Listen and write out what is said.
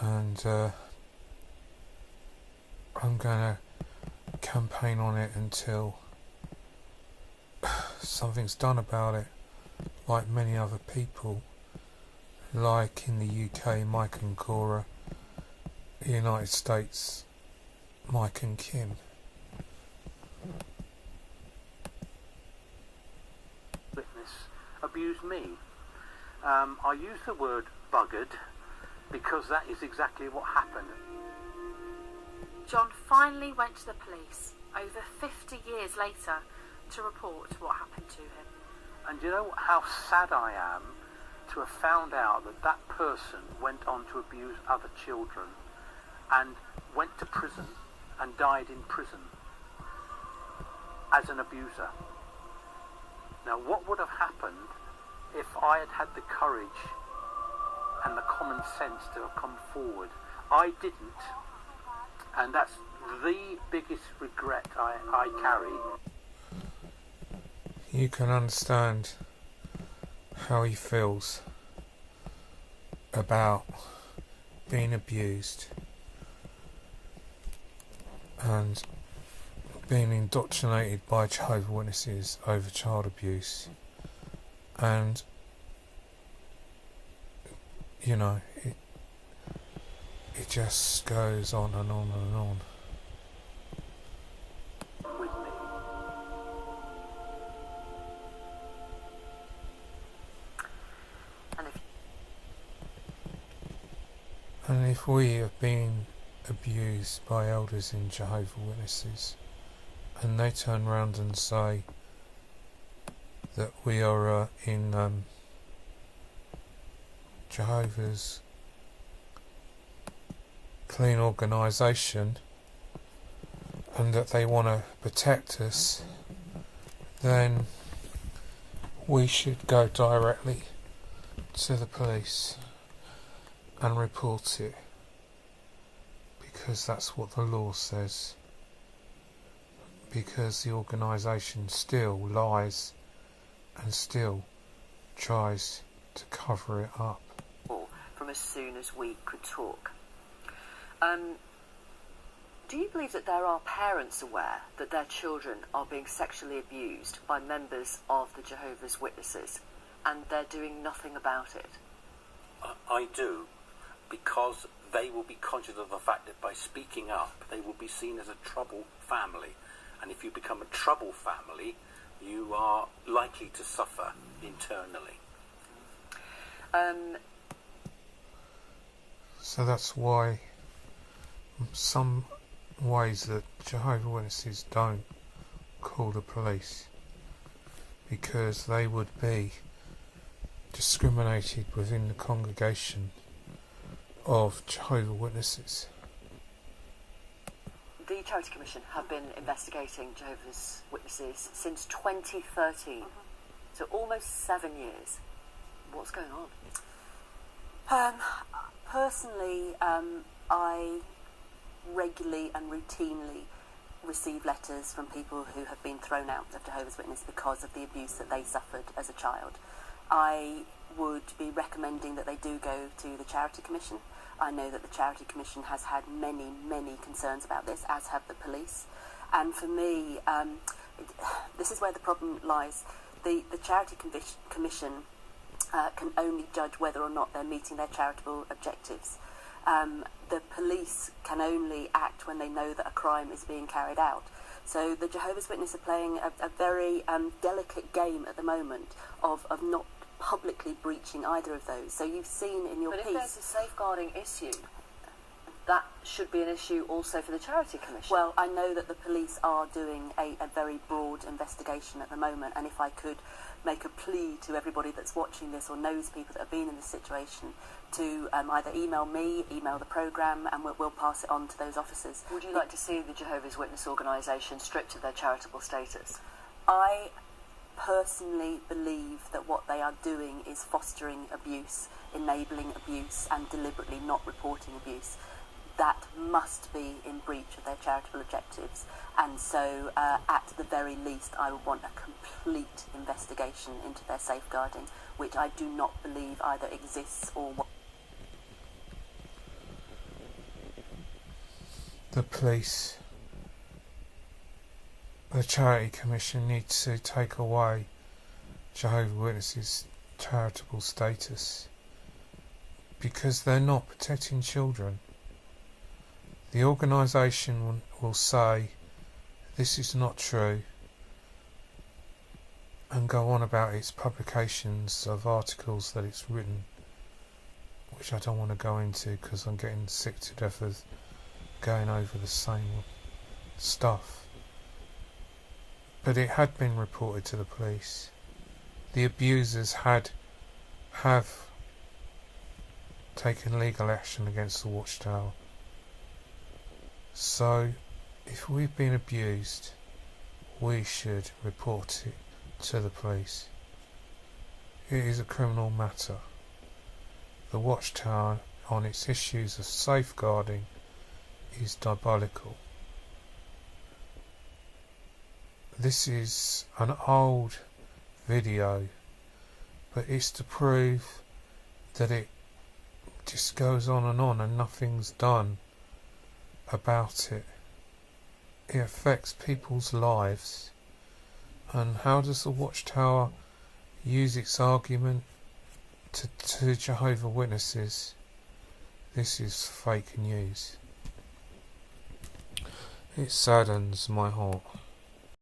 and I'm going to campaign on it until something's done about it, like many other people, like in the UK, Mike and Cora, the United States, Mike and Kim. Witness abused me. I use the word buggered because that is exactly what happened. John finally went to the police over 50 years later to report what happened to him. And you know how sad I am to have found out that that person went on to abuse other children and went to prison and died in prison as an abuser. Now, what would have happened if I had had the courage and the common sense to have come forward? I didn't, and that's the biggest regret I carry. You can understand how he feels about being abused and being indoctrinated by Jehovah's Witnesses over child abuse, and you know, it just goes on and on and on. With me. And if we have been abused by elders in Jehovah's Witnesses, and they turn round and say that we are in Jehovah's clean organisation and that they want to protect us, then we should go directly to the police and report it, because that's what the law says, because the organisation still lies and still tries to cover it up. From as soon as we could talk. Do you believe that there are parents aware that their children are being sexually abused by members of the Jehovah's Witnesses and they're doing nothing about it? I do, because they will be conscious of the fact that by speaking up they will be seen as a trouble family, and if you become a trouble family you are likely to suffer internally. So that's why some ways that Jehovah's Witnesses don't call the police, because they would be discriminated within the congregation of Jehovah's Witnesses. The Charity Commission have been investigating Jehovah's Witnesses since 2013, so almost 7 years. What's going on? Personally, I regularly and routinely receive letters from people who have been thrown out of Jehovah's Witness because of the abuse that they suffered as a child. I would be recommending that they do go to the Charity Commission. I know that the Charity Commission has had many, many concerns about this, as have the police. And for me, this is where the problem lies. The Charity Commission can only judge whether or not they're meeting their charitable objectives. The police can only act when they know that a crime is being carried out. So the Jehovah's Witnesses are playing a very delicate game at the moment of not publicly breaching either of those. So you've seen in your piece... But if there's a safeguarding issue, that should be an issue also for the Charity Commission. Well, I know that the police are doing a very broad investigation at the moment, and if I could make a plea to everybody that's watching this or knows people that have been in this situation to either email me, email the programme, and we'll pass it on to those officers. Would you like to see the Jehovah's Witness organisation stripped of their charitable status? I personally believe that what they are doing is fostering abuse, enabling abuse, and deliberately not reporting abuse. That must be in breach of their charitable objectives, and so at the very least I would want a complete investigation into their safeguarding, which I do not believe either exists or... the police, the Charity Commission need to take away Jehovah's Witnesses' charitable status, because they're not protecting children. The organisation will say this is not true and go on about its publications of articles that it's written, which I don't want to go into because I'm getting sick to death of going over the same stuff. But it had been reported to the police. The abusers have taken legal action against the watchtower. So, if we've been abused, we should report it to the police. It is a criminal matter. The watchtower, on its issues of safeguarding, is diabolical. This is an old video, but it's to prove that it just goes on and nothing's done about it. It affects people's lives. And how does the watchtower use its argument to Jehovah's Witnesses? This is fake news. It saddens my heart.